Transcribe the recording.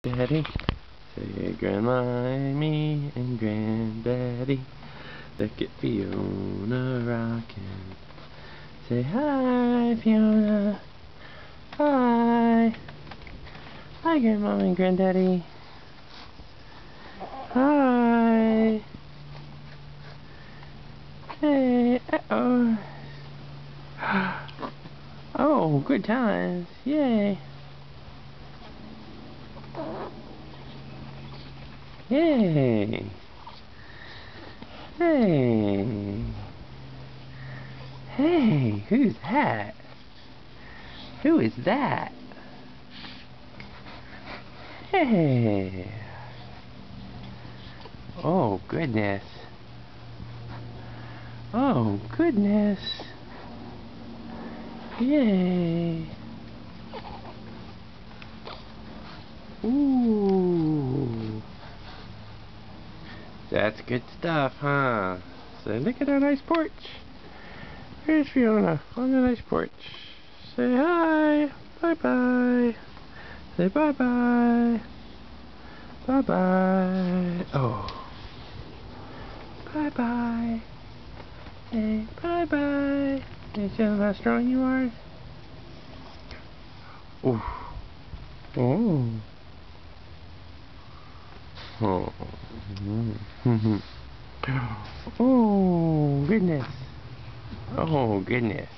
Daddy, say Grandma and me and Granddaddy, look at Fiona rockin'. Say hi, Fiona. Hi. Hi, Grandma and Granddaddy. Hi. Hey. Uh-oh. Oh, good times. Yay. Yay. Hey. Hey, who's that? Who is that? Hey. Oh, goodness. Oh, goodness. Yay. Ooh. That's good stuff, huh? So look at our nice porch. Here's Fiona on the nice porch. Say hi. Bye-bye. Say bye-bye. Bye-bye. Oh. Bye-bye. Hey, bye-bye. You see how strong you are? Ooh. Oh. Oh. Oh, goodness. Oh, goodness.